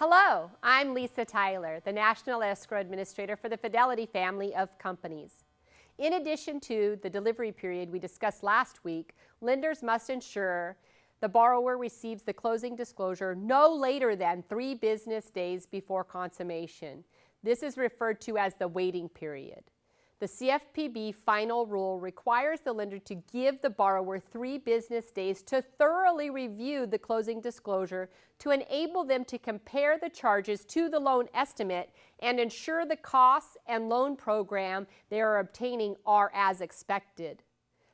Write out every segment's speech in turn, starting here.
Hello, I'm Lisa Tyler, the National Escrow Administrator for the Fidelity family of companies. In addition to the delivery period we discussed last week, lenders must ensure the borrower receives the closing disclosure no later than 3 business days before consummation. This is referred to as the waiting period. The CFPB final rule requires the lender to give the borrower 3 business days to thoroughly review the closing disclosure to enable them to compare the charges to the loan estimate and ensure the costs and loan program they are obtaining are as expected.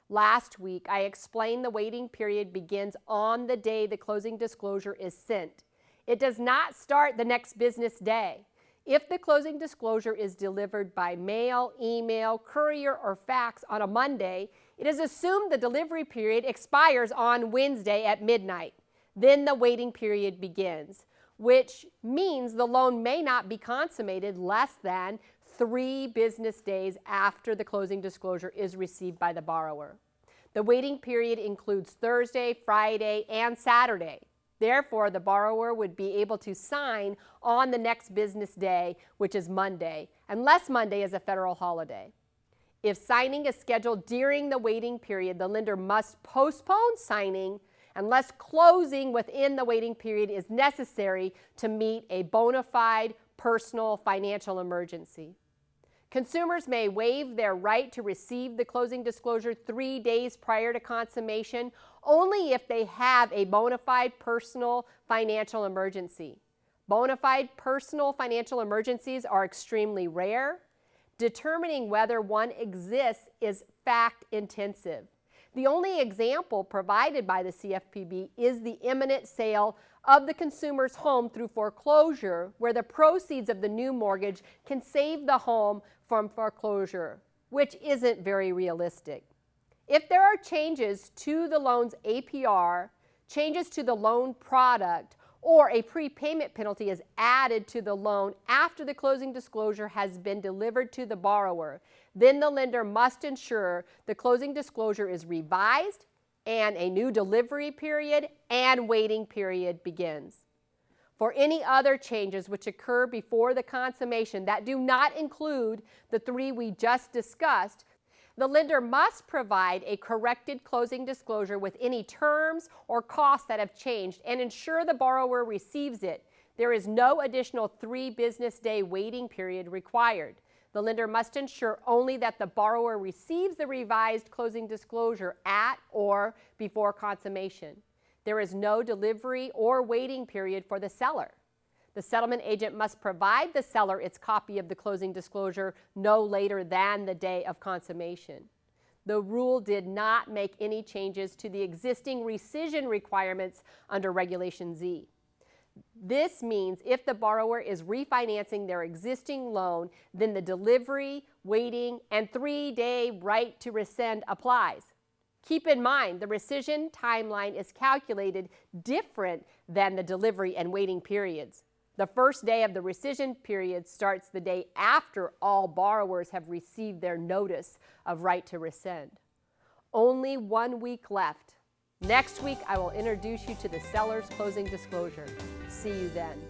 Last week, I explained the waiting period begins on the day the closing disclosure is sent. It does not start the next business day. If the closing disclosure is delivered by mail, email, courier, or fax on a Monday, it is assumed the delivery period expires on Wednesday at midnight. Then the waiting period begins, which means the loan may not be consummated less than 3 business days after the closing disclosure is received by the borrower. The waiting period includes Thursday, Friday, and Saturday. Therefore, the borrower would be able to sign on the next business day, which is Monday, unless Monday is a federal holiday. If signing is scheduled during the waiting period, the lender must postpone signing unless closing within the waiting period is necessary to meet a bona fide personal financial emergency. Consumers may waive their right to receive the closing disclosure 3 days prior to consummation only if they have a bona fide personal financial emergency. Bona fide personal financial emergencies are extremely rare. Determining whether one exists is fact-intensive. The only example provided by the CFPB is the imminent sale of the consumer's home through foreclosure, where the proceeds of the new mortgage can save the home from foreclosure, which isn't very realistic. If there are changes to the loan's APR, changes to the loan product, or a prepayment penalty is added to the loan after the closing disclosure has been delivered to the borrower, then the lender must ensure the closing disclosure is revised and a new delivery period and waiting period begins. For any other changes which occur before the consummation that do not include the 3 we just discussed, the lender must provide a corrected closing disclosure with any terms or costs that have changed and ensure the borrower receives it. There is no additional 3 business day waiting period required. The lender must ensure only that the borrower receives the revised closing disclosure at or before consummation. There is no delivery or waiting period for the seller. The settlement agent must provide the seller its copy of the closing disclosure no later than the day of consummation. The rule did not make any changes to the existing rescission requirements under Regulation Z. This means if the borrower is refinancing their existing loan, then the delivery, waiting, and 3-day right to rescind applies. Keep in mind, the rescission timeline is calculated different than the delivery and waiting periods. The first day of the rescission period starts the day after all borrowers have received their notice of right to rescind. Only 1 week left. Next week, I will introduce you to the seller's closing disclosure. See you then.